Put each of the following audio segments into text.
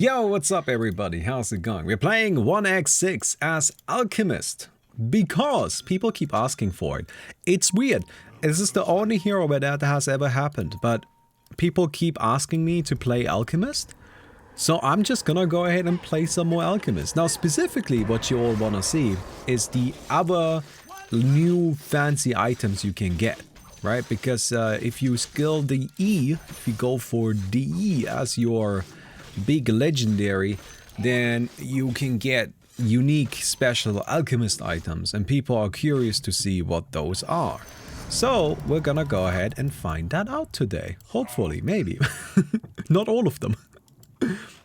Yo, what's up everybody? How's it going? We're playing 1x6 as Alchemist because people keep asking for it. It's weird. This is the only hero where that has ever happened, but people keep asking me to play Alchemist. So I'm just gonna go ahead and play some more Alchemist. Now specifically what you all wanna see is the other new fancy items you can get, right? Because if you skill the E, if you go for DE as your big legendary, then you can get unique special alchemist items, and people are curious to see what those are. So we're gonna go ahead and find that out today. Hopefully, maybe. Not all of them.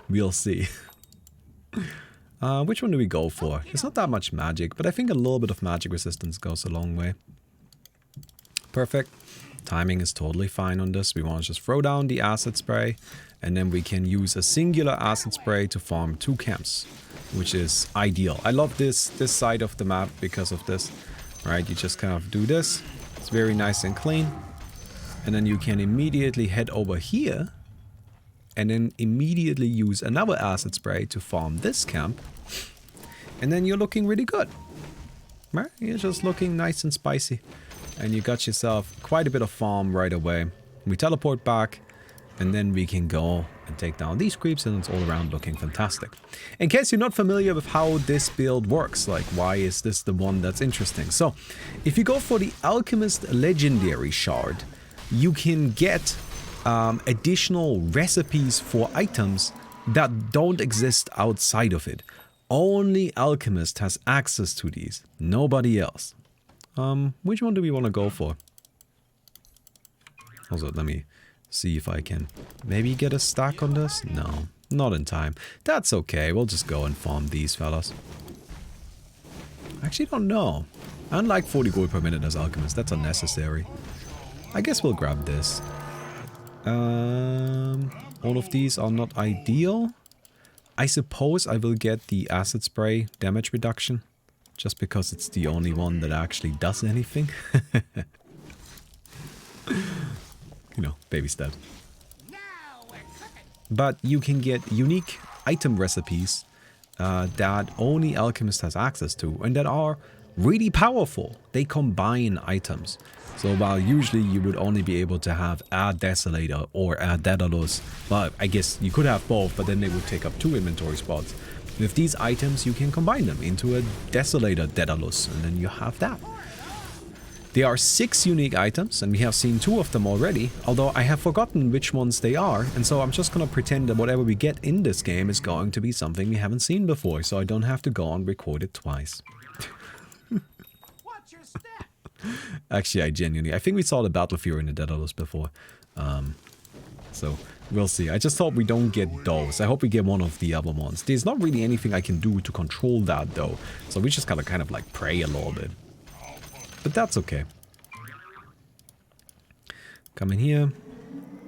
We'll see. Which one do we go for? It's not that much magic, but I think a little bit of magic resistance goes a long way. Perfect. Timing is totally fine on this. We want to just throw down the acid spray, and then we can use a singular acid spray to farm 2 camps, which is ideal. I love this side of the map because of this, right? You just kind of do this. It's very nice and clean. And then you can immediately head over here and then immediately use another acid spray to farm this camp. And then you're looking really good, right? You're just looking nice and spicy. And you got yourself quite a bit of farm right away. We teleport back, and then we can go and take down these creeps, and it's all around looking fantastic. In case you're not familiar with how this build works, like why is this the one that's interesting? So, if you go for the Alchemist Legendary Shard, you can get additional recipes for items that don't exist outside of it. Only Alchemist has access to these, nobody else. Which one do we want to go for? Also, let me see if I can maybe get a stack on this. No, not in time. That's okay. We'll just go and farm these fellas. I actually don't know. I don't like 40 gold per minute as Alchemist. That's unnecessary. I guess we'll grab this. All of these are not ideal. I suppose I will get the acid spray damage reduction, just because it's the only one that actually does anything. You know, baby steps. But you can get unique item recipes that only Alchemist has access to, and that are really powerful. They combine items. So while usually you would only be able to have a Desolator or a Daedalus, well, I guess you could have both, but then they would take up 2 inventory spots. With these items, you can combine them into a Desolator Daedalus, and then you have that. There are 6 unique items, and we have seen 2 of them already, although I have forgotten which ones they are, and so I'm just gonna pretend that whatever we get in this game is going to be something we haven't seen before, so I don't have to go and record it twice. Watch your step. Actually, I think we saw the Battle Fury in the Daedalus before, so we'll see. I just hope we don't get those. I hope we get one of the other ones. There's not really anything I can do to control that though, so we just gotta kind of like pray a little bit. But that's okay. Come in here.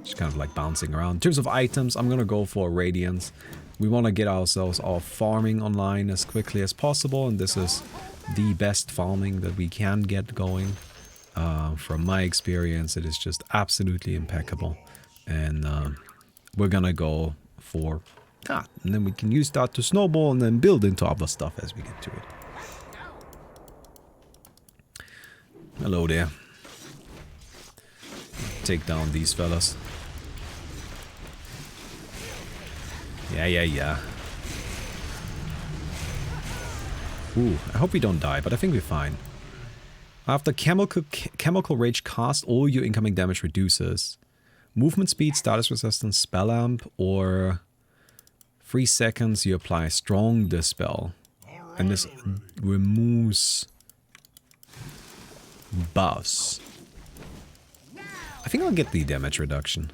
Just kind of like bouncing around. In terms of items, I'm gonna go for Radiance. We want to get ourselves our farming online as quickly as possible, and this is the best farming that we can get going. From my experience, it is just absolutely impeccable. And we're gonna go for that. And then we can use that to snowball and then build into other stuff as we get to it. Hello there. Take down these fellas. Yeah. Ooh, I hope we don't die, but I think we're fine. After Chemical Rage cast, all your incoming damage reduces. Movement speed, status resistance, spell amp, or 3 seconds you apply Strong Dispel. And this removes buffs. I think I'll get the damage reduction.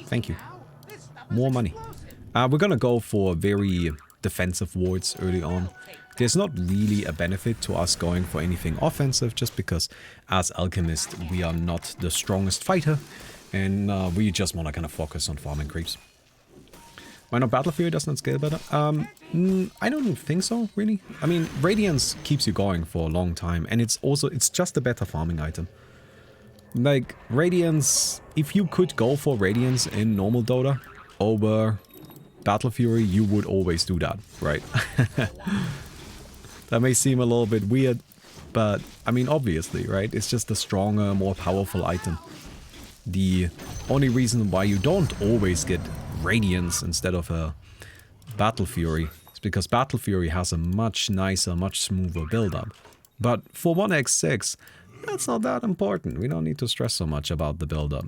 Thank you. More money. We're gonna go for very defensive wards early on. There's not really a benefit to us going for anything offensive, just because as Alchemist we are not the strongest fighter, and we just want to kind of focus on farming creeps. Why not Battle Fury doesn't scale better? I don't think so, really. I mean, Radiance keeps you going for a long time, and it's just a better farming item. Like, Radiance, if you could go for Radiance in normal Dota over Battle Fury, you would always do that, right? That may seem a little bit weird, but, I mean, obviously, right? It's just a stronger, more powerful item. The only reason why you don't always get Radiance instead of a Battle Fury is because Battle Fury has a much nicer, much smoother build-up. But for 1x6, that's not that important. We don't need to stress so much about the build-up,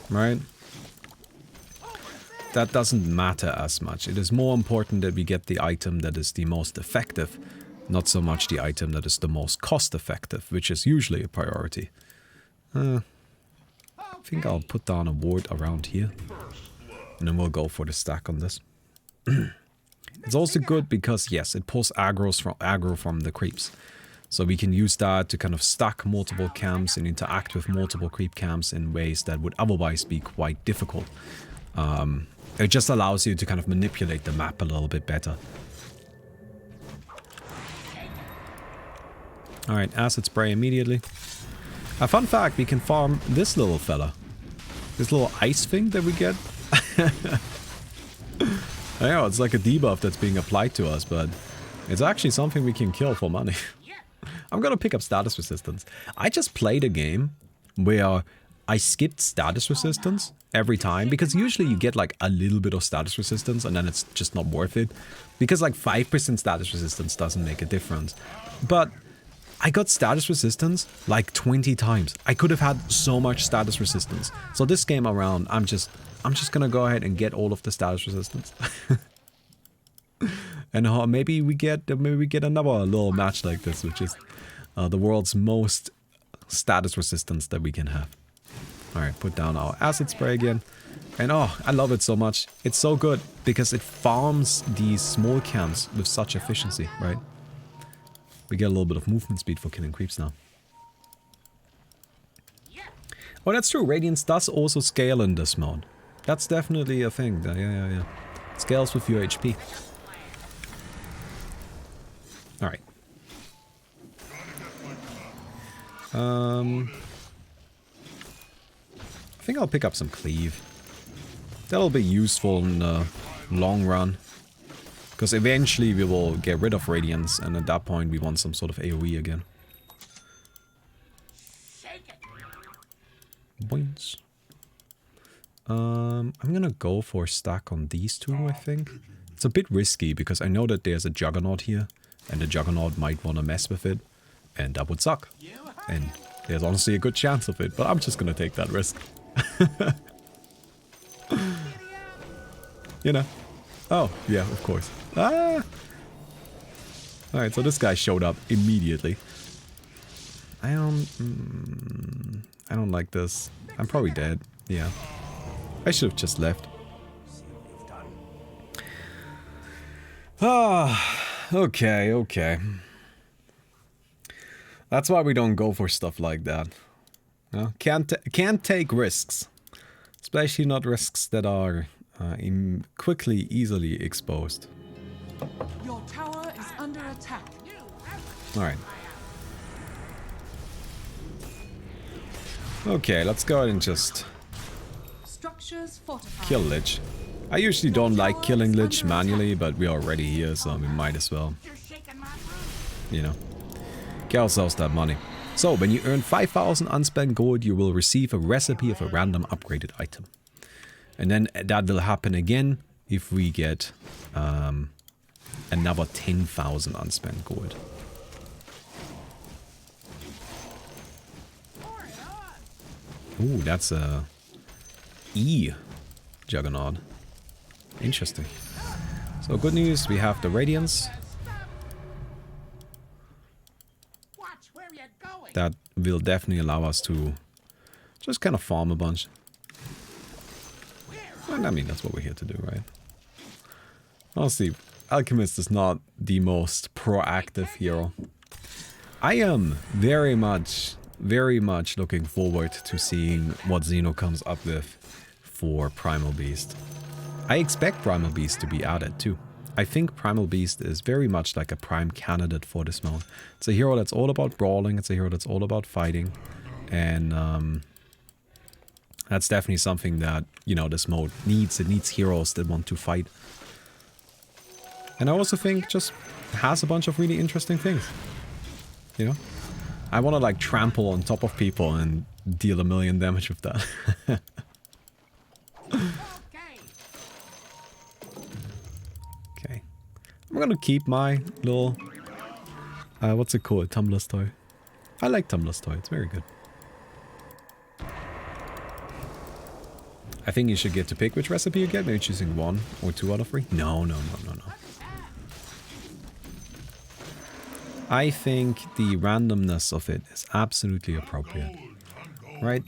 right? That doesn't matter as much. It is more important that we get the item that is the most effective, not so much the item that is the most cost-effective, which is usually a priority. I think I'll put down a ward around here, and then we'll go for the stack on this. It's also good because, yes, it pulls aggro from the creeps. So we can use that to kind of stack multiple camps and interact with multiple creep camps in ways that would otherwise be quite difficult. It just allows you to kind of manipulate the map a little bit better. Alright, acid spray immediately. A fun fact, we can farm this little fella. This little ice thing that we get. I know, it's like a debuff that's being applied to us, but it's actually something we can kill for money. I'm gonna pick up status resistance. I just played a game where I skipped status resistance every time, because usually you get like a little bit of status resistance and then it's just not worth it. Because like 5% status resistance doesn't make a difference. But I got status resistance like 20 times. I could have had so much status resistance. So this game around, I'm just gonna go ahead and get all of the status resistance. And maybe we get another little match like this, which is the world's most status resistance that we can have. Alright, put down our acid spray again. And oh, I love it so much. It's so good because it farms these small camps with such efficiency, right? We get a little bit of movement speed for killing creeps now. Oh, that's true. Radiance does also scale in this mode. That's definitely a thing. Yeah. It scales with your HP. Alright. I think I'll pick up some cleave. That'll be useful in the long run. Because eventually we will get rid of Radiance, and at that point we want some sort of AoE again. Boinks. I'm gonna go for a stack on these two, I think. It's a bit risky because I know that there's a Juggernaut here, and the Juggernaut might want to mess with it, and that would suck. And there's honestly a good chance of it, but I'm just gonna take that risk. You know. Oh, yeah, of course. Ah! Alright, so this guy showed up immediately. I don't like this. I'm probably dead. Yeah. I should have just left. Ah, okay. That's why we don't go for stuff like that. No? Can't take risks. Especially not risks that are easily exposed. Your tower is under attack. Alright. Okay, let's go ahead and just kill Lich. I usually don't like killing Lich manually, but we're already here, so we might as well, you know, get ourselves that money. So, when you earn 5,000 unspent gold, you will receive a recipe of a random upgraded item. And then that will happen again if we get another 10,000 unspent gold. Ooh, that's a E Juggernaut. Interesting. So good news, we have the Radiance. That will definitely allow us to just kind of farm a bunch. And I mean, that's what we're here to do, right? Honestly, Alchemist is not the most proactive hero. I am very much looking forward to seeing what Xeno comes up with for Primal Beast. I expect Primal Beast to be added too. I think Primal Beast is very much like a prime candidate for this mode. It's a hero that's all about brawling, it's a hero that's all about fighting. And that's definitely something that, you know, this mode needs. It needs heroes that want to fight. And I also think just has a bunch of really interesting things. You know? I want to like trample on top of people and deal 1,000,000 damage with that. Okay. I'm gonna keep my little... what's it called? Tumbler's toy. I like Tumbler's toy. It's very good. I think you should get to pick which recipe you get. Maybe choosing 1 or 2 out of 3. No. I think the randomness of it is absolutely appropriate. Right?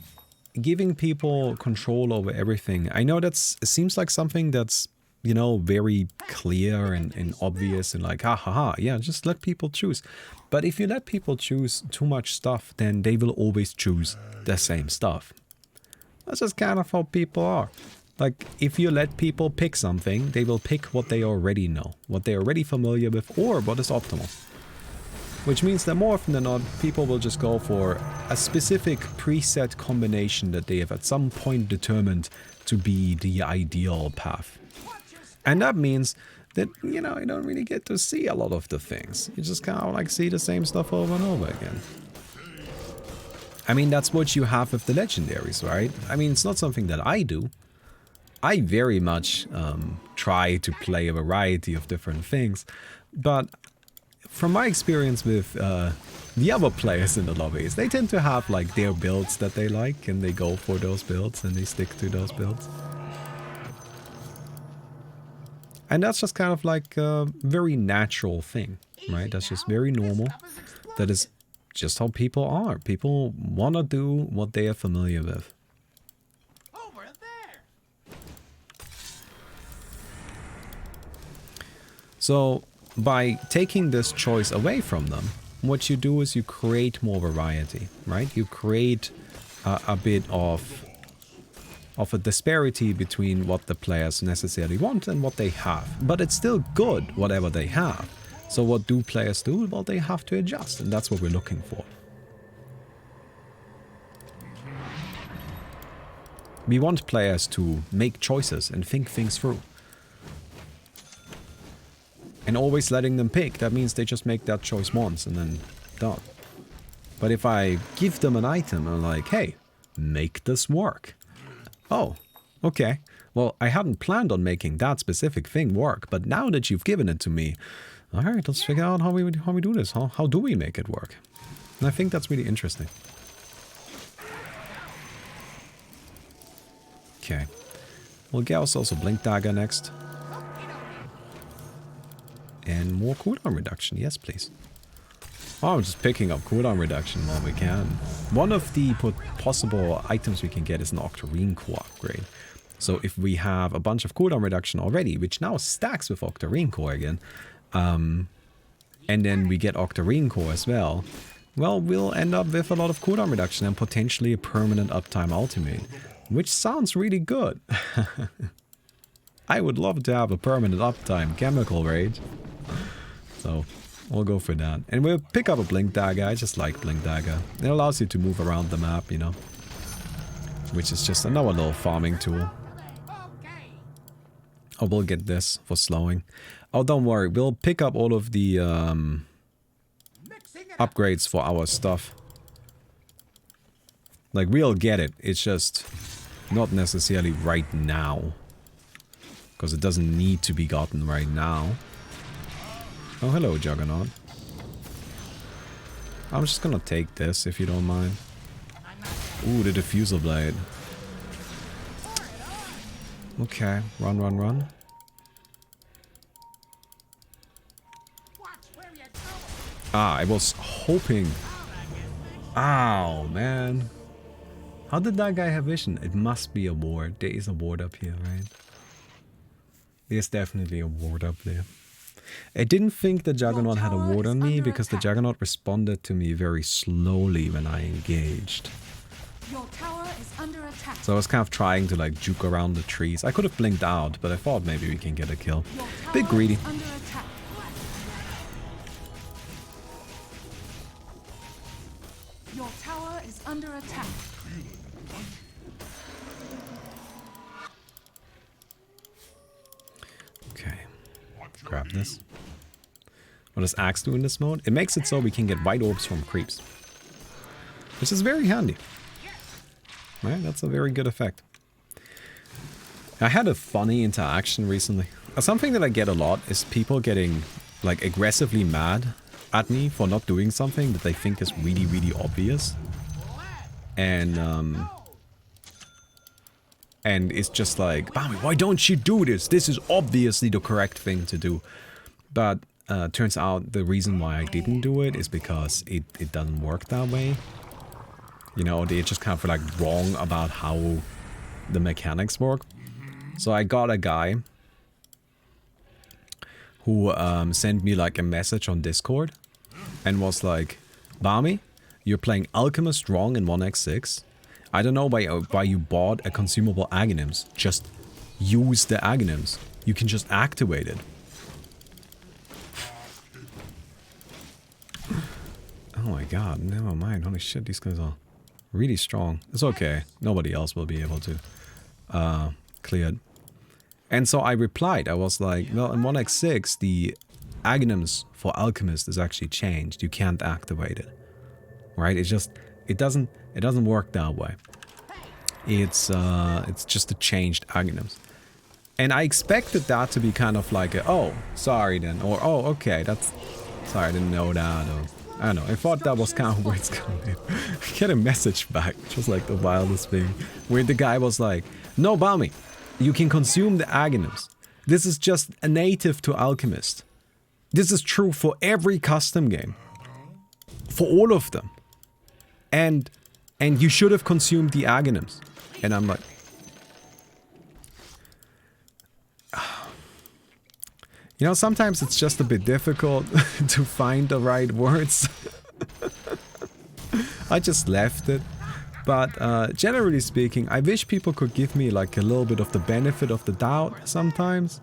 Giving people control over everything. I know it seems like something that's, you know, very clear and obvious and like, yeah, just let people choose. But if you let people choose too much stuff, then they will always choose the same stuff. That's just kind of how people are. Like, if you let people pick something, they will pick what they already know, what they're already familiar with, or what is optimal. Which means that more often than not, people will just go for a specific preset combination that they have at some point determined to be the ideal path. And that means that, you know, you don't really get to see a lot of the things. You just kind of like see the same stuff over and over again. I mean, that's what you have with the legendaries, right? I mean, it's not something that I do. I very much try to play a variety of different things. But from my experience with the other players in the lobbies, they tend to have like their builds that they like, and they go for those builds and they stick to those builds. And that's just kind of like a very natural thing, right? That's just very normal. That is just how people are. People want to do what they are familiar with. Over there. So by taking this choice away from them, what you do is you create more variety, right? You create a bit of a disparity between what the players necessarily want and what they have. But it's still good, whatever they have. So what do players do? Well, they have to adjust, and that's what we're looking for. We want players to make choices and think things through. And always letting them pick, that means they just make that choice once and then done. But if I give them an item and I'm like, hey, make this work. Oh, okay. Well, I hadn't planned on making that specific thing work, but now that you've given it to me, all right, let's figure out how we do this. How do we make it work? And I think that's really interesting. Okay. We'll get ourselves a Blink Dagger next. And more cooldown reduction. Yes, please. Oh, I'm just picking up cooldown reduction while we can. One of the possible items we can get is an Octarine Core upgrade. So if we have a bunch of cooldown reduction already, which now stacks with Octarine Core again, and then we get Octarine Core as well, well, we'll end up with a lot of cooldown reduction and potentially a permanent uptime ultimate, which sounds really good. I would love to have a permanent uptime chemical rage. So we'll go for that. And we'll pick up a Blink Dagger. I just like Blink Dagger. It allows you to move around the map, you know. Which is just another little farming tool. Oh, we'll get this for slowing. Oh, don't worry. We'll pick up all of the upgrades for our stuff. Like, we'll get it. It's just not necessarily right now. Because it doesn't need to be gotten right now. Oh, hello, Juggernaut. I'm just gonna take this, if you don't mind. Ooh, the Diffusal Blade. Okay, run. Ah, I was hoping. Ow, man. How did that guy have vision? It must be a ward. There is a ward up here, right? There's definitely a ward up there. I didn't think the Juggernaut had a ward on me because the Juggernaut responded to me very slowly when I engaged. Your tower is under attack. So I was kind of trying to like juke around the trees. I could have blinked out, but I thought maybe we can get a kill. Bit greedy. Under attack. Your tower is under attack. grab this. What does Axe do in this mode? It makes it so we can get white orbs from creeps. Which is very handy. Right, that's a very good effect. I had a funny interaction recently. Something that I get a lot is people getting like aggressively mad at me for not doing something that they think is really, really obvious. And it's just like, Baumi, why don't you do this? This is obviously the correct thing to do. But turns out the reason why I didn't do it is because it doesn't work that way. You know, they're just kind of like wrong about how the mechanics work. So I got a guy who sent me like a message on Discord and was like, Baumi, you're playing Alchemist wrong in 1x6. I don't know why you bought a consumable Aghanim's. Just use the Aghanim's. You can just activate it. Oh my god, never mind. Holy shit, these guys are really strong. It's okay. Nobody else will be able to clear it. And so I replied. I was like, well, in 1x6, the Aghanim's for Alchemist is actually changed. You can't activate it. Right? It doesn't work that way. It's just a changed Aghanim's. And I expected that to be kind of like a, oh, sorry then, or oh, okay, that's, sorry, I didn't know that, or I don't know. I thought that was kind of where it's going. I get a message back, which was like the wildest thing, where the guy was like, no, Baumi, you can consume the Aghanim's. This is just a native to Alchemist. This is true for every custom game. For all of them. And you should have consumed the Aghanim's. And I'm like... You know, sometimes it's just a bit difficult to find the right words. I just left it. But generally speaking, I wish people could give me like a little bit of the benefit of the doubt sometimes.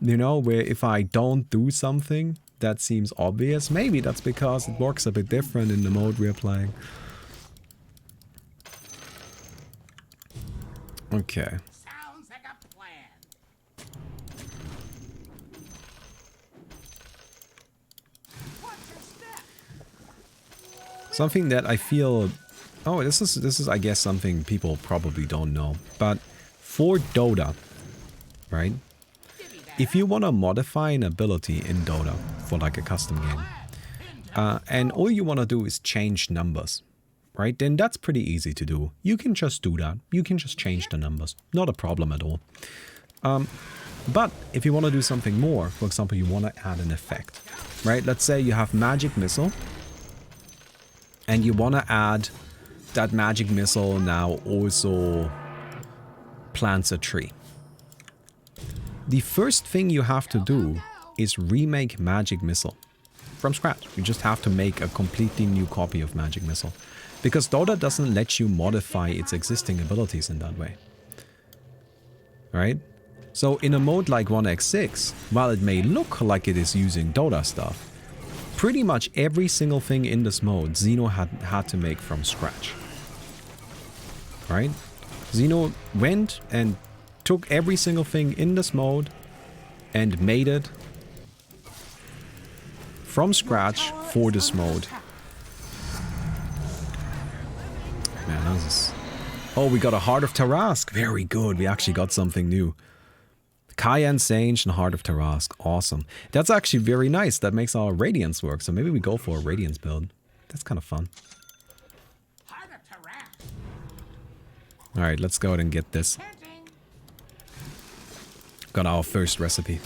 You know, where if I don't do something that seems obvious, maybe that's because it works a bit different in the mode we're playing. Okay. Sounds like a plan. What's your step? Something that I feel... Oh, this is I guess something people probably don't know. But for Dota, right? If you want to modify an ability in Dota for like a custom game, and all you want to do is change numbers, right? Then that's pretty easy to do. You can just do that. You can just change the numbers. Not a problem at all. But if you want to do something more, for example, you want to add an effect, right? Let's say you have Magic Missile, and you want to add that Magic Missile now also plants a tree. The first thing you have to do is remake Magic Missile from scratch. You just have to make a completely new copy of Magic Missile. Because Dota doesn't let you modify its existing abilities in that way. Right? So in a mode like 1x6, while it may look like it is using Dota stuff, pretty much every single thing in this mode Xeno had to make from scratch. Right? Xeno went and took every single thing in this mode and made it from scratch for this mode. Man, this is... Oh, we got a Heart of Tarask. Very good. We actually got something new. Cayenne Sage and Heart of Tarask. Awesome. That's actually very nice. That makes our Radiance work. So maybe we go for a Radiance build. That's kind of fun. Alright, let's go ahead and get this. Got our first recipe.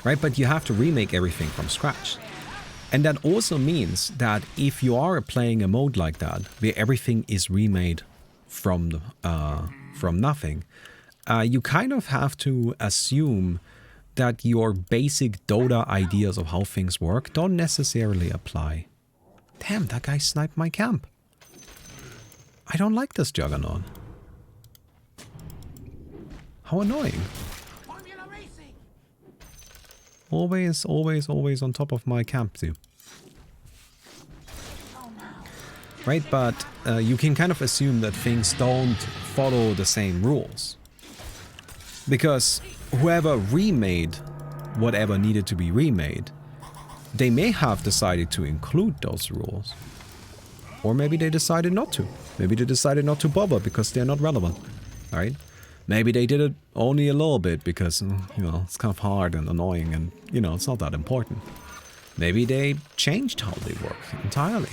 Right, but you have to remake everything from scratch. And that also means that if you are playing a mode like that, where everything is remade from nothing, you kind of have to assume that your basic Dota ideas of how things work don't necessarily apply. Damn, that guy sniped my camp. I don't like this Juggernaut. How annoying. Always, always, always on top of my camp too. Right, but you can kind of assume that things don't follow the same rules. Because whoever remade whatever needed to be remade, they may have decided to include those rules. Or maybe they decided not to. Maybe they decided not to bother because they're not relevant, right? Maybe they did it only a little bit because, you know, it's kind of hard and annoying and, you know, it's not that important. Maybe they changed how they work entirely.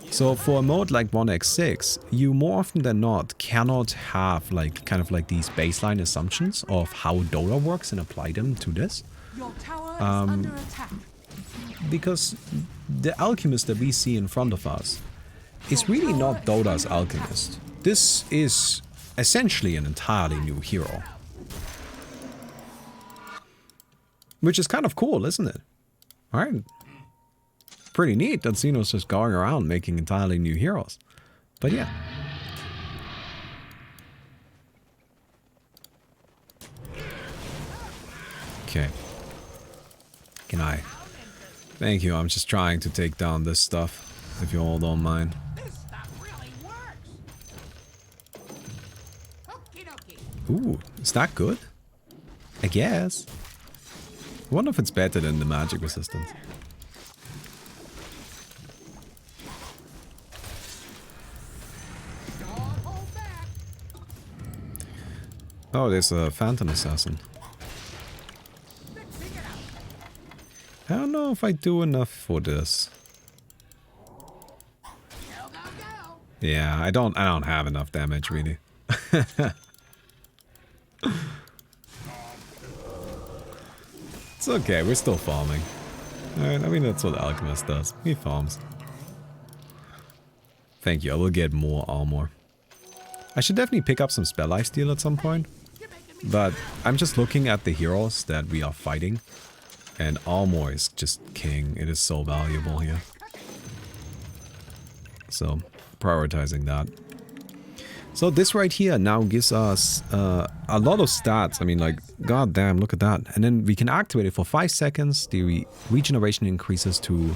So for a mode like 1x6, you more often than not cannot have like kind of like these baseline assumptions of how Dota works and apply them to this. Your tower is under attack. Because the Alchemist that we see in front of us is really not Dota's Alchemist. This is essentially an entirely new hero. Which is kind of cool, isn't it? Alright. Pretty neat that Xeno's just going around making entirely new heroes. But yeah. Okay. Can I? Thank you, I'm just trying to take down this stuff, if you all don't mind. This stuff really works. Okie dokie. Ooh, is that good? I guess. I wonder if it's better than the magic resistance. Don't hold back. Oh, there's a Phantom Assassin. Fixing it up. I don't know if I do enough for this. Go, go, go. Yeah, I don't have enough damage really. It's okay, we're still farming. Alright, I mean that's what Alchemist does. He farms. Thank you, I will get more armor. I should definitely pick up some spell lifesteal at some point. But I'm just looking at the heroes that we are fighting. And armor is just king. It is so valuable here. So, prioritizing that. So this right here now gives us a lot of stats. I mean, like, goddamn, look at that. And then we can activate it for 5 seconds. The regeneration increases to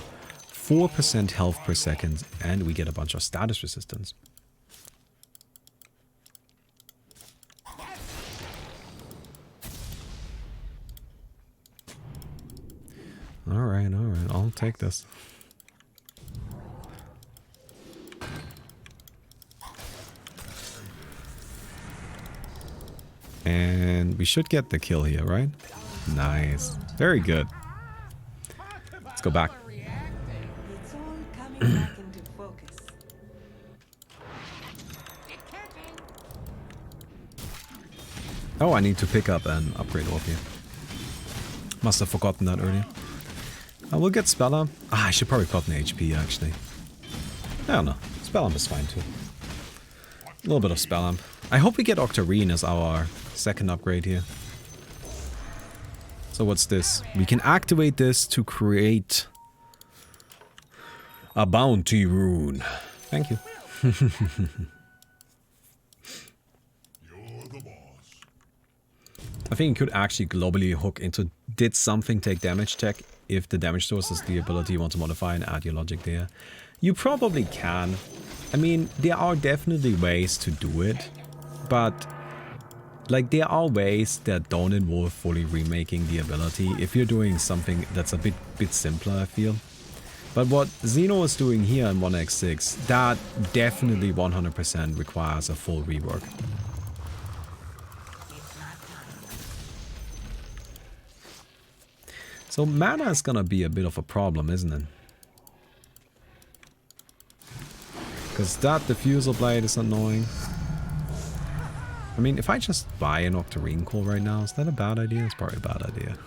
4% health per second. And we get a bunch of status resistance. Alright, I'll take this. And we should get the kill here, right? Nice. Very good. Let's go back. It's all coming back into focus. Oh, I need to pick up an upgrade orb here. Must have forgotten that earlier. I will get Spellarm. I should probably put an HP actually. I don't know. Spellarm is fine too. A little bit of Spellarm. I hope we get Octarine as our second upgrade here. So what's this? We can activate this to create a bounty rune. Thank you. You're the boss. I think you could actually globally hook into did something take damage check if the damage source is the ability you want to modify and add your logic there. You probably can. I mean, there are definitely ways to do it, but like there are ways that don't involve fully remaking the ability if you're doing something that's a bit simpler, I feel. But what Xeno is doing here in 1x6, that definitely 100% requires a full rework. So mana is gonna be a bit of a problem, isn't it? Because that diffusal blade is annoying. I mean, if I just buy an Octarine Core right now, is that a bad idea? It's probably a bad idea.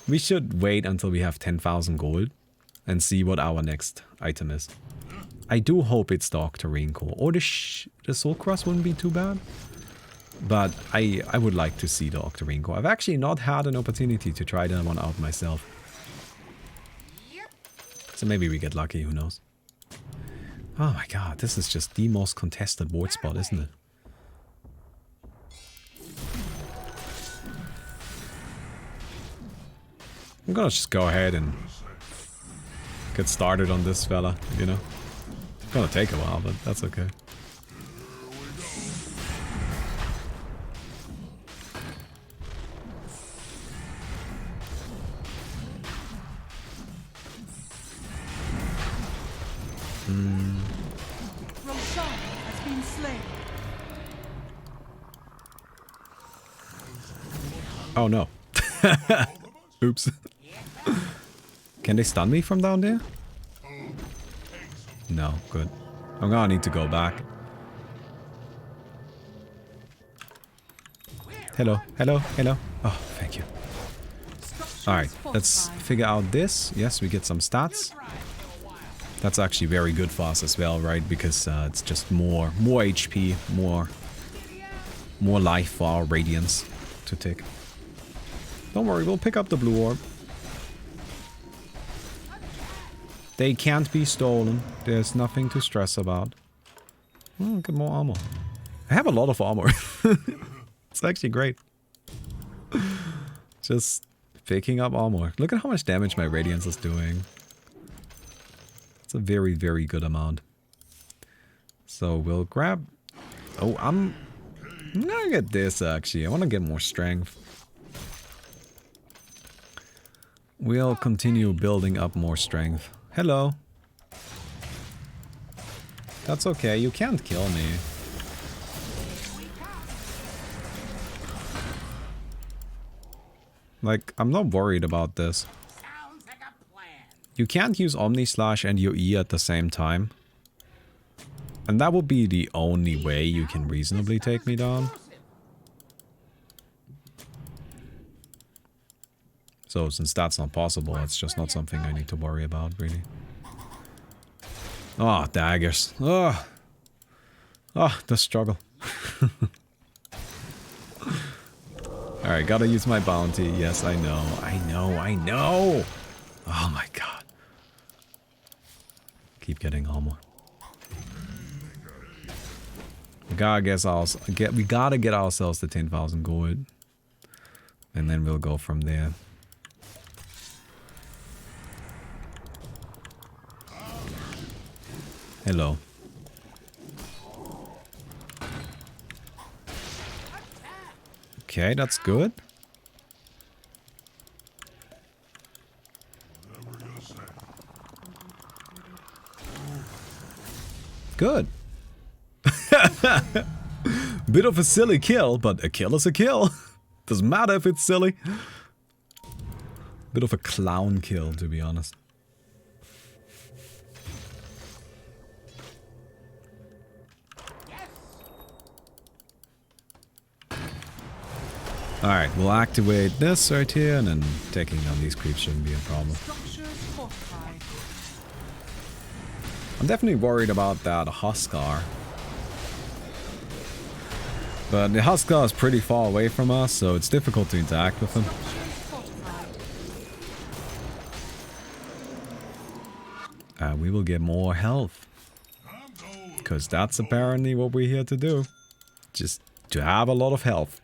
We should wait until we have 10,000 gold and see what our next item is. I do hope it's the Octarine Core. Or the Soul Cross wouldn't be too bad. But I would like to see the Octarine Core. I've actually not had an opportunity to try that one out myself. So maybe we get lucky, who knows. Oh my god, this is just the most contested ward spot, isn't it? I'm gonna just go ahead and get started on this fella, you know. It's gonna take a while, but that's okay. been slain. Oh no. Oops. Can they stun me from down there? No, good. I'm gonna need to go back. Hello, hello, hello. Oh, thank you. Alright, let's figure out this. Yes, we get some stats. That's actually very good for us as well, right? Because it's just more HP, more life for our Radiance to take. Don't worry, we'll pick up the blue orb. They can't be stolen. There's nothing to stress about. Oh, get more armor. I have a lot of armor. It's actually great. Just picking up armor. Look at how much damage my Radiance is doing. It's a very, very good amount. So we'll grab... Oh, I'm gonna get this actually. I want to get more strength. We'll continue building up more strength. Hello. That's okay, you can't kill me. Like, I'm not worried about this. Sounds like a plan. You can't use Omni Slash and your E at the same time. And that would be the only way you can reasonably take me down. So since that's not possible, it's just not something I need to worry about, really. Oh, daggers. Oh, the struggle. Alright, gotta use my bounty. Yes, I know. I know! Oh my god. Keep getting armor. We gotta get ourselves to 10,000 gold. And then we'll go from there. Hello. Okay, that's good. Good. Bit of a silly kill, but a kill is a kill. Doesn't matter if it's silly. Bit of a clown kill, to be honest. Alright, we'll activate this right here, and then taking down these creeps shouldn't be a problem. I'm definitely worried about that Huskar. But the Huskar is pretty far away from us, so it's difficult to interact with him. We will get more health. Because that's apparently what we're here to do. Just to have a lot of health.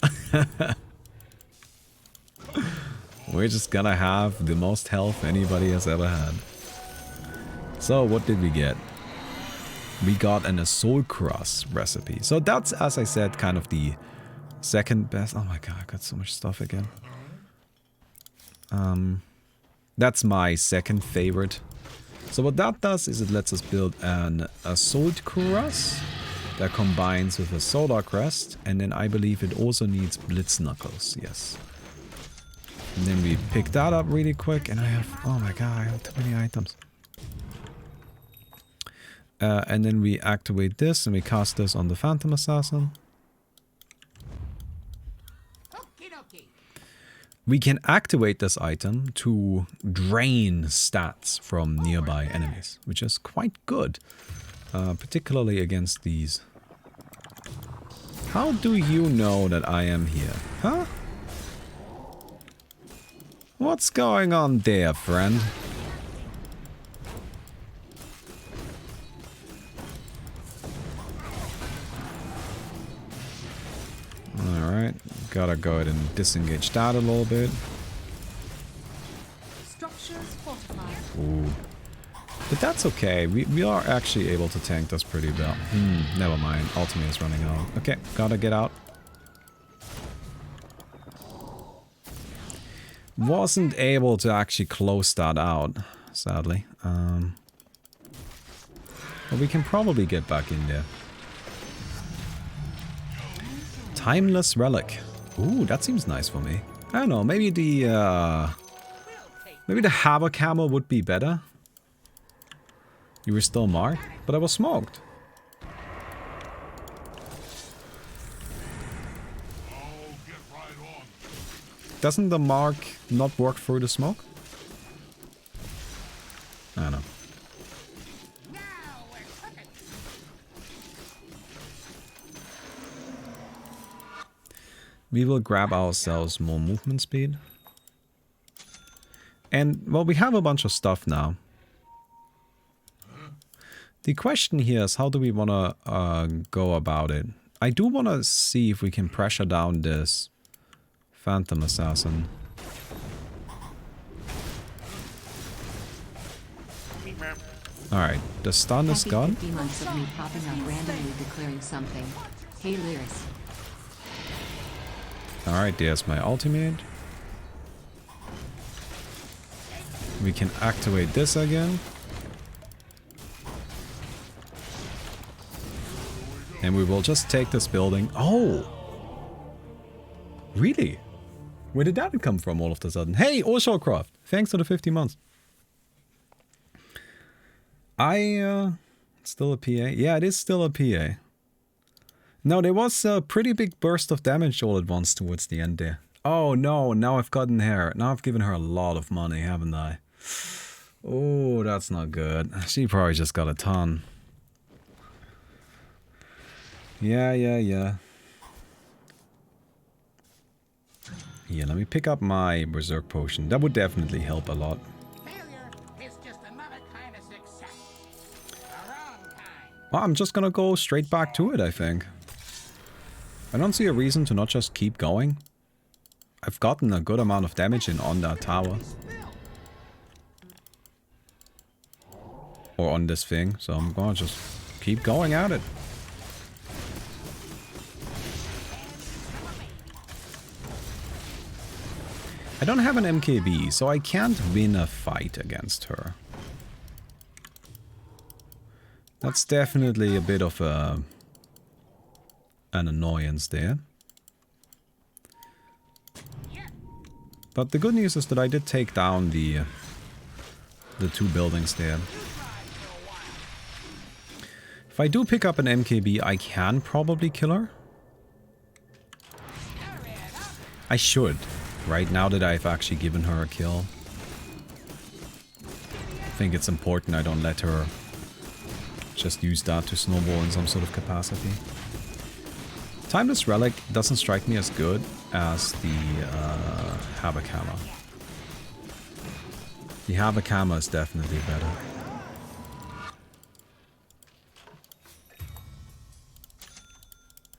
We're just gonna have the most health anybody has ever had. So what did we get? We got an Assault Cross recipe. So that's, as I said, kind of the second best. Oh my god, I got so much stuff again. That's my second favorite. So what that does is it lets us build an Assault Cuirass that combines with a Solar Crest, and then I believe it also needs Blitz Knuckles, yes. And then we pick that up really quick, and I have, oh my god, I have too many items. And then we activate this, and we cast this on the Phantom Assassin. Okie dokie. We can activate this item to drain stats from nearby enemies, which is quite good. Particularly against these. How do you know that I am here? Huh? What's going on there, friend? Alright, gotta go ahead and disengage that a little bit. Structures fortified. Ooh. But that's okay, we are actually able to tank this pretty well. Never mind, ultimate is running out. Okay, gotta get out. Wasn't able to actually close that out, sadly. But we can probably get back in there. Timeless Relic. Ooh, that seems nice for me. I don't know, maybe the Havoc Hammer would be better. You were still marked, but I was smoked. I'll get right on. Doesn't the mark not work through the smoke? I don't know. Now we're cooking. We will grab ourselves more movement speed. And, well, we have a bunch of stuff now. The question here is, how do we want to go about it? I do want to see if we can pressure down this Phantom Assassin. Alright, the stun is gone. 50 months of me popping up randomly declaring something. Hey, Lyris. Alright, there's my ultimate. We can activate this again. And we will just take this building. Oh! Really? Where did that come from all of a sudden? Hey, Oshawcroft! Thanks for the 50 months. Still a PA? Yeah, it is still a PA. No, there was a pretty big burst of damage all at once towards the end there. Oh no, now I've gotten her. Now I've given her a lot of money, haven't I? Oh, that's not good. She probably just got a ton. Yeah. Here, let me pick up my Berserk Potion. That would definitely help a lot. Failure is just another kind of success. The wrong kind. Well, I'm just gonna go straight back to it, I think. I don't see a reason to not just keep going. I've gotten a good amount of damage in on that tower. Or on this thing, so I'm gonna just keep going at it. I don't have an MKB, so I can't win a fight against her. That's definitely a bit of an annoyance there. But the good news is that I did take down the two buildings there. If I do pick up an MKB, I can probably kill her. I should, right now that I've actually given her a kill. I think it's important I don't let her just use that to snowball in some sort of capacity. Timeless Relic doesn't strike me as good as the Havoc Hammer. The Havoc Hammer is definitely better.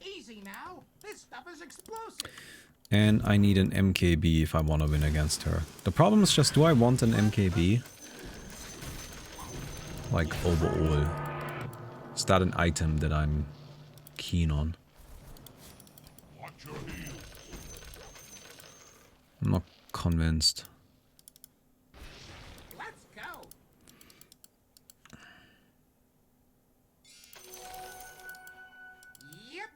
Easy now. This stuff is explosive. And I need an MKB if I want to win against her. The problem is just, do I want an MKB? Like, overall. Is that an item that I'm keen on? Watch your heels. I'm not convinced. Let's go. Yep.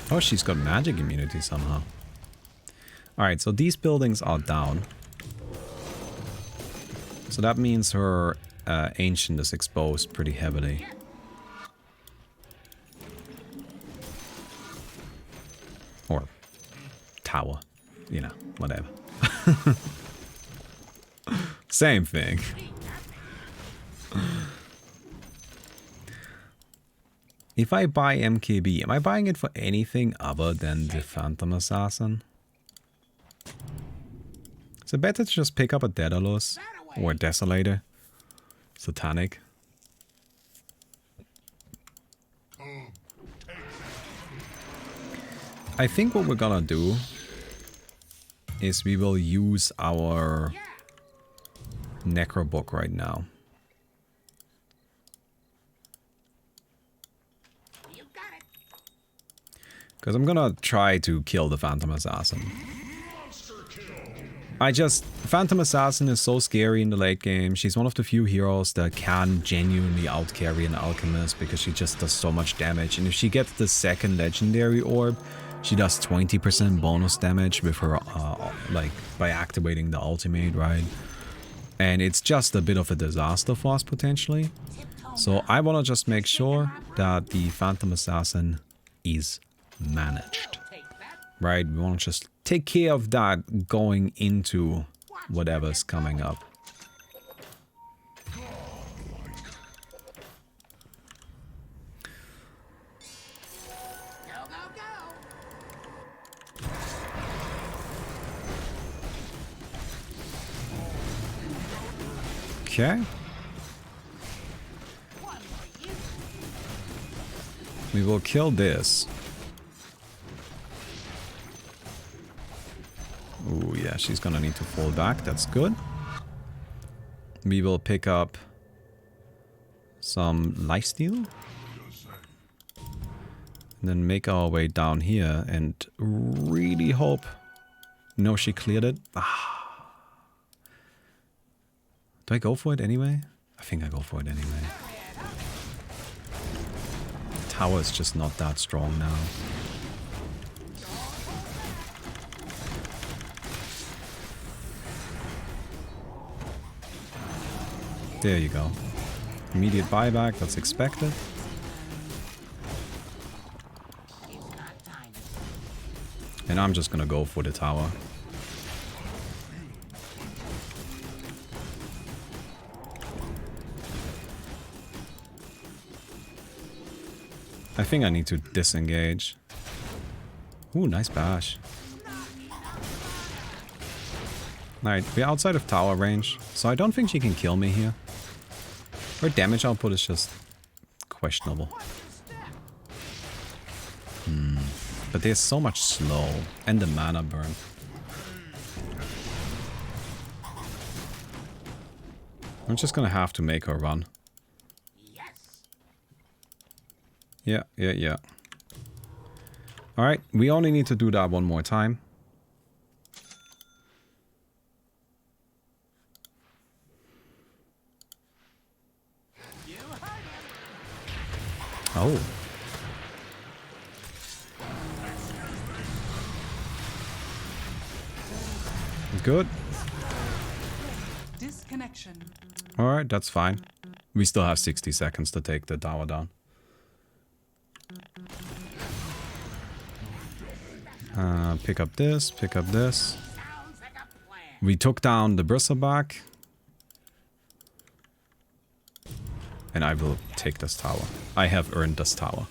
Oh, she's got magic immunity somehow. Alright, so these buildings are down. So that means her ancient is exposed pretty heavily. Or tower. You know, whatever. Same thing. If I buy MKB, am I buying it for anything other than the Phantom Assassin? Is it better to just pick up a Daedalus or a Desolator? Satanic. I think what we're gonna do is we will use our Necro Book right now. You got it. Because I'm gonna try to kill the Phantom Assassin. Phantom Assassin is so scary in the late game. She's one of the few heroes that can genuinely outcarry an Alchemist because she just does so much damage. And if she gets the second legendary orb, she does 20% bonus damage with her, like, by activating the ultimate, right? And it's just a bit of a disaster for us potentially. So I want to just make sure that the Phantom Assassin is managed. Right? We want to just take care of that going into whatever's coming up. Okay. We will kill this. Ooh, yeah, she's gonna need to fall back. That's good. We will pick up some lifesteal. And then make our way down here and really hope... No, she cleared it. Ah. Do I go for it anyway? I think I go for it anyway. The tower is just not that strong now. There you go. Immediate buyback, that's expected. And I'm just gonna go for the tower. I think I need to disengage. Ooh, nice bash. Alright, we're outside of tower range, so I don't think she can kill me here. Her damage output is just questionable. But there's so much slow and the mana burn. I'm just gonna have to make her run. Yeah. Alright, we only need to do that one more time. Oh. Good. Disconnection. Alright, that's fine. We still have 60 seconds to take the tower down. Pick up this, pick up this. We took down the bristleback. And I will take this tower. I have earned this tower.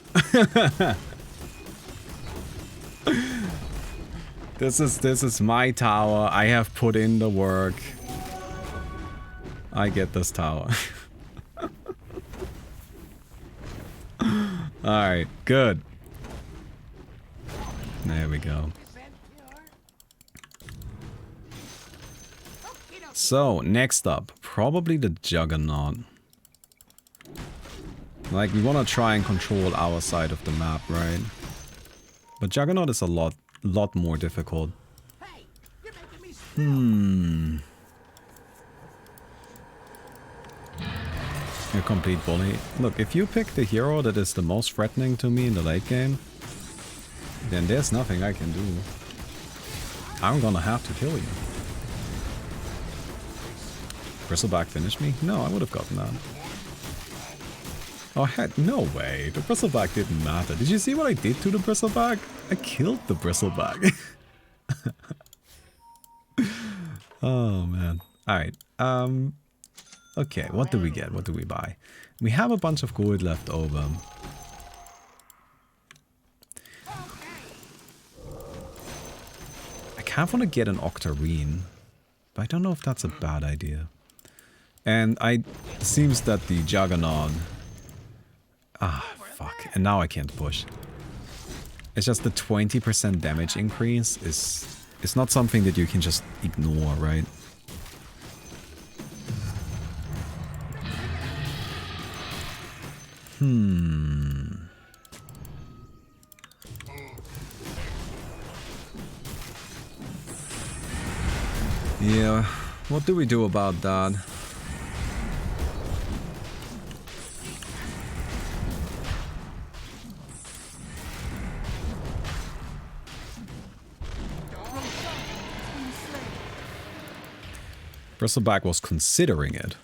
This is my tower. I have put in the work. I get this tower. Alright, good. There we go. So, next up, probably the Juggernaut. Like, we want to try and control our side of the map, right? But Juggernaut is a lot more difficult. A complete bully. Look, if you pick the hero that is the most threatening to me in the late game, then there's nothing I can do. I'm gonna have to kill you. Bristleback finished me? No, I would have gotten that. Oh heck, no way. The bristleback didn't matter. Did you see what I did to the bristleback? I killed the bristleback. Oh man. Alright. Okay, what do we get? What do we buy? We have a bunch of gold left over. I kind of want to get an Octarine, but I don't know if that's a bad idea. And it seems that the Juggernaut... Ah, fuck. And now I can't push. It's just the 20% damage increase is not something that you can just ignore, right? Yeah, what do we do about that? Bristleback was considering it,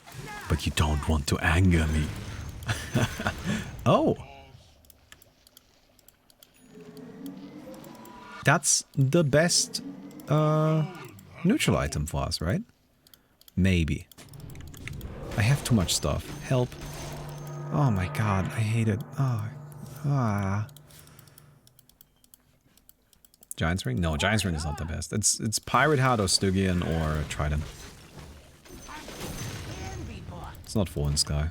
but you don't want to anger me. Oh! That's the best neutral item for us, right? Maybe. I have too much stuff. Help. Oh my god, I hate it. Oh. Ah. Giant's Ring? No, Giant's Ring is not the best. It's Pirate Hat or Stygian or Trident. It's not Fallen Sky.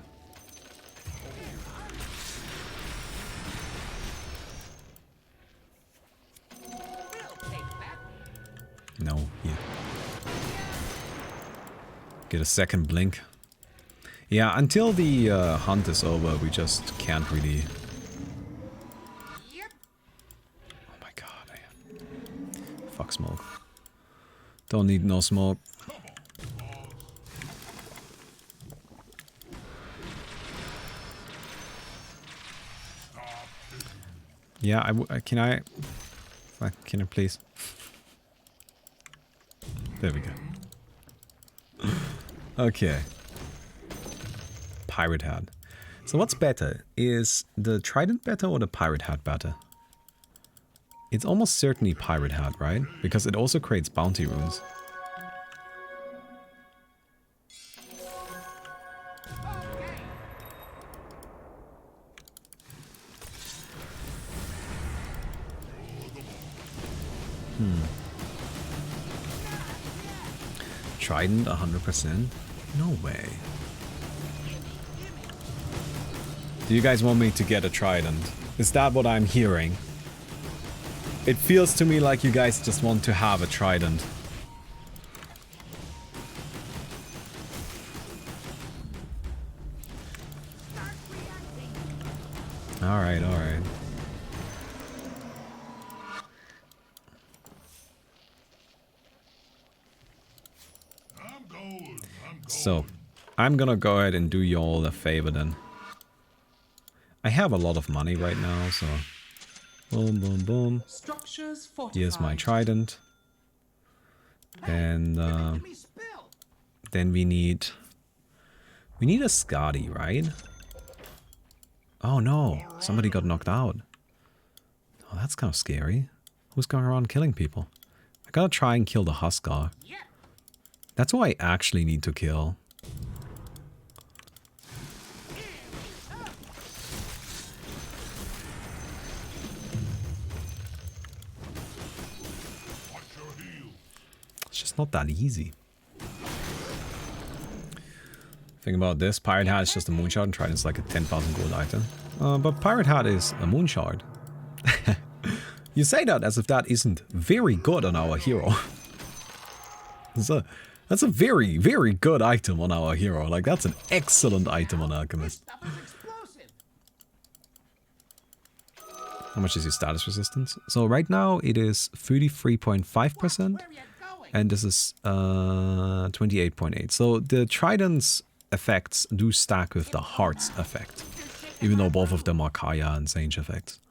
No, here. Get a second blink. Yeah, until the hunt is over, we just can't really... Oh my god, fuck smoke. Don't need no smoke. Yeah, can I please? There we go. Okay. Pirate Hat. So what's better? Is the Trident better or the Pirate Hat better? It's almost certainly Pirate Hat, right? Because it also creates bounty runes. Trident 100%? No way. Do you guys want me to get a Trident? Is that what I'm hearing? It feels to me like you guys just want to have a Trident. Alright, alright. So, I'm gonna go ahead and do you all a favor then. I have a lot of money right now, so... Boom, boom, boom. Here's my Trident. And then we need... We need a Skadi, right? Oh no, somebody got knocked out. Oh, that's kind of scary. Who's going around killing people? I gotta try and kill the Huskar. That's who I actually need to kill. It's just not that easy. Think about this. Pirate Hat is just a Moonshard and Trident's like a 10,000 gold item. But Pirate Hat is a Moonshard. You say that as if that isn't very good on our hero. That's a very, very good item on our hero. Like, that's an excellent item on Alchemist. How much is your status resistance? So right now it is 33.5%. And this is 28.8. So the Trident's effects do stack with the Heart's effect. Even though both of them are Kaya and Sage effects.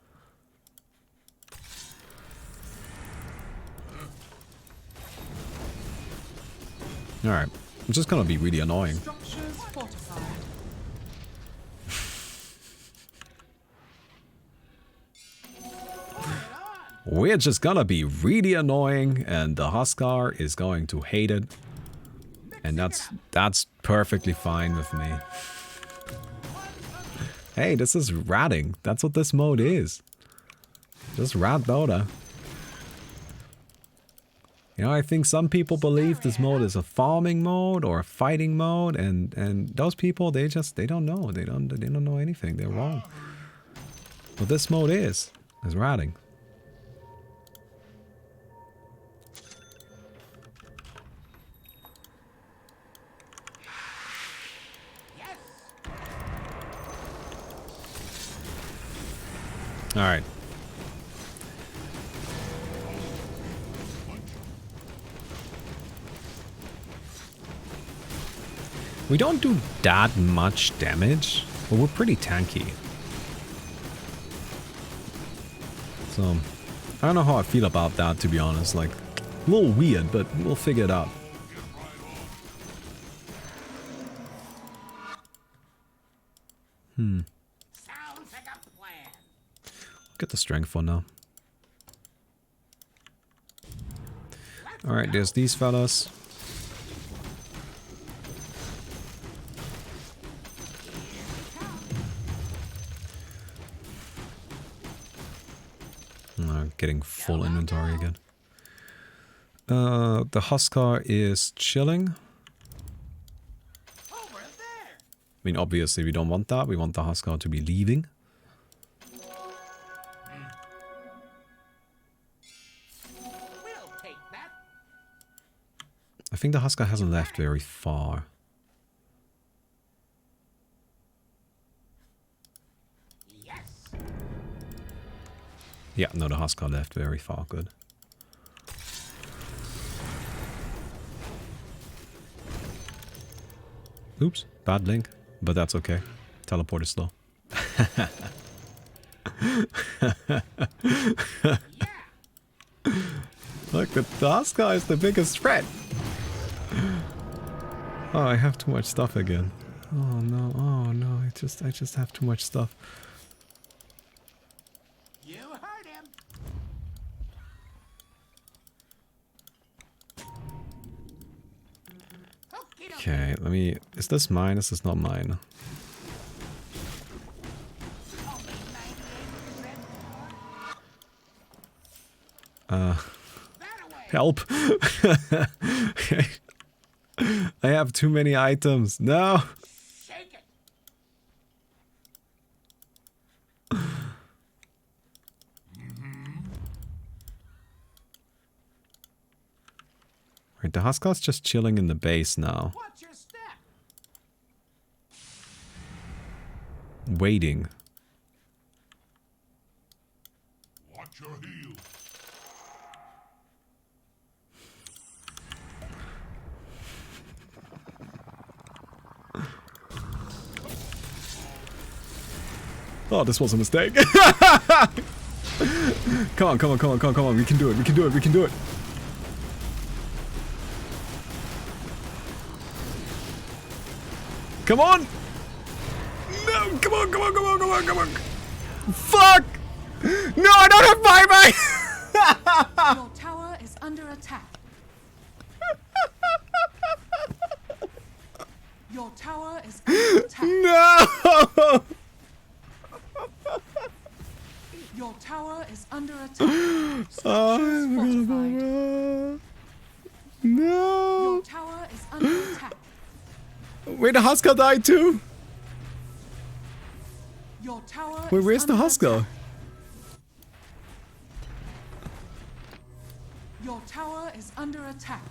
Alright, I'm just gonna be really annoying. We're just gonna be really annoying, and the Huskar is going to hate it. And that's perfectly fine with me. Hey, this is ratting. That's what this mode is. Just rat Dota. You know, I think some people believe this mode is a farming mode or a fighting mode, and those people, they don't know. They don't know anything. They're wrong. What this mode is ratting. All right. We don't do that much damage, but we're pretty tanky. So, I don't know how I feel about that, to be honest. Like, a little weird, but we'll figure it out. Sounds like a plan. Get the strength for now. Alright, there's these fellas. Getting full inventory again. The Huskar is chilling. Over there. I mean, obviously we don't want that. We want the Huskar to be leaving. We'll take that. I think the Huskar hasn't left very far. Yes. Yeah, no, the Huskar left very far. Good. Oops, bad blink, but that's okay. Teleport is slow. Look, the Huskar is the biggest threat. Oh, I have too much stuff again. Oh no, I just have too much stuff. You heard him. Okie dokie. Okay, let me... Is this mine? This is not mine. Only 98%. Uh, That away. help! I have too many items. No! Shake it. Right, the Huskar's just chilling in the base now. What's your step? Waiting. Watch your heel. Oh, this was a mistake. Come on, come on, come on, come on, come on. We can do it, we can do it, we can do it. Come on! No, come on, come on, come on, come on, come on. Fuck! No, I don't have buyback! Your tower is under attack. Your tower is under attack. No! Your tower is under attack. Oh, Structures I'm fortified. gonna... No! Your tower is under attack. Wait, the Huskar died too? Your tower Wait, is where's the under Huskar? attack. Your tower is under attack.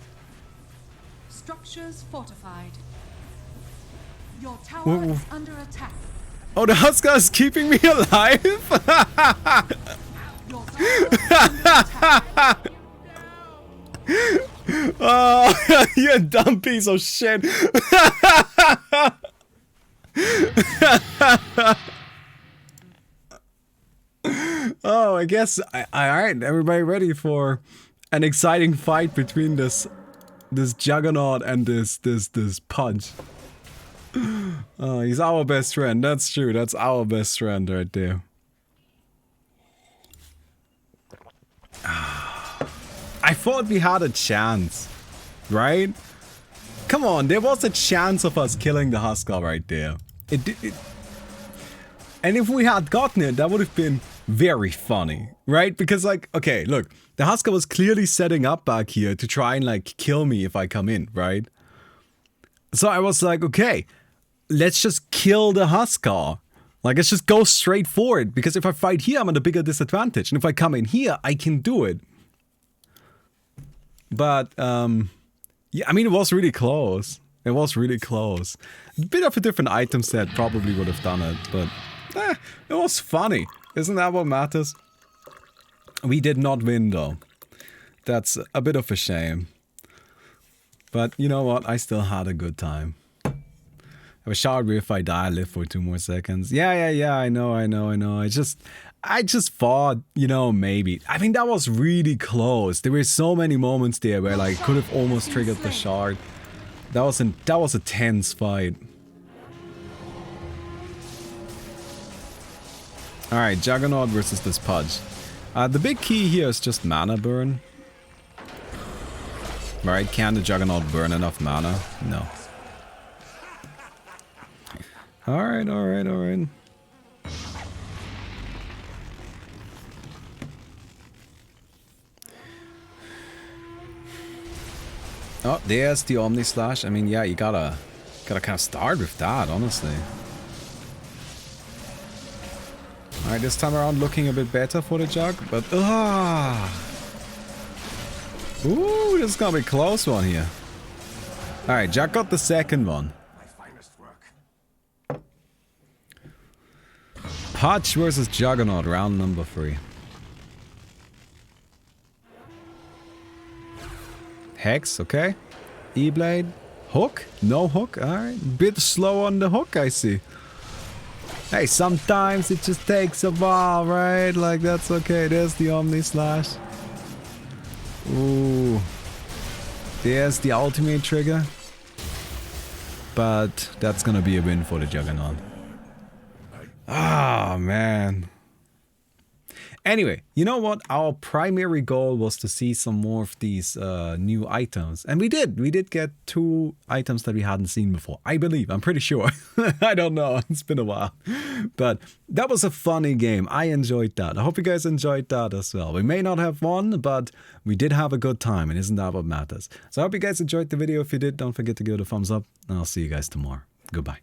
Structures fortified. Your tower Whoa. is under attack. Oh, the Huskar is keeping me alive? Your tower is under attack. Oh, you dumb piece of shit. Oh, I guess, alright, everybody ready for an exciting fight between this juggernaut and this punch. Oh, he's our best friend, that's true, that's our best friend right there. I thought we had a chance, right? Come on, there was a chance of us killing the Huskar right there. And if we had gotten it, that would have been very funny, right? Because like, okay, look, the Huskar was clearly setting up back here to try and like kill me if I come in, right? So I was like, okay, let's just kill the Huskar. Like, let's just go straight for it. Because if I fight here, I'm at a bigger disadvantage. And if I come in here, I can do it. But, yeah, I mean, it was really close. It was really close. A bit of a different item set probably would have done it. But, it was funny. Isn't that what matters? We did not win, though. That's a bit of a shame. But, you know what? I still had a good time. have a shard where if I die, I live for 2 more seconds. Yeah, I know. I just thought, you know, maybe. I think that was really close. There were so many moments there where like could have almost triggered the shard. That was a tense fight. Alright, Juggernaut versus this Pudge. The big key here is just mana burn. Right, can the Juggernaut burn enough mana? No. Alright. Oh, there's the Omni Slash. I mean, yeah, you gotta kind of start with that, honestly. Alright, this time around looking a bit better for the Jug, but ooh, this is gonna be a close one here. Alright, Jug got the second one. Pudge versus Juggernaut, round number 3. Hex, okay. E-Blade. Hook? No hook? Alright. Bit slow on the hook, I see. Hey, sometimes it just takes a while, right? Like, that's okay. There's the Omni Slash. Ooh. There's the ultimate trigger. But that's gonna be a win for the Juggernaut. Ah, man. Anyway, you know what? Our primary goal was to see some more of these new items. And we did. We did get 2 items that we hadn't seen before. I believe. I'm pretty sure. I don't know. It's been a while. But that was a funny game. I enjoyed that. I hope you guys enjoyed that as well. We may not have won, but we did have a good time. And isn't that what matters? So I hope you guys enjoyed the video. If you did, don't forget to give it a thumbs up. And I'll see you guys tomorrow. Goodbye.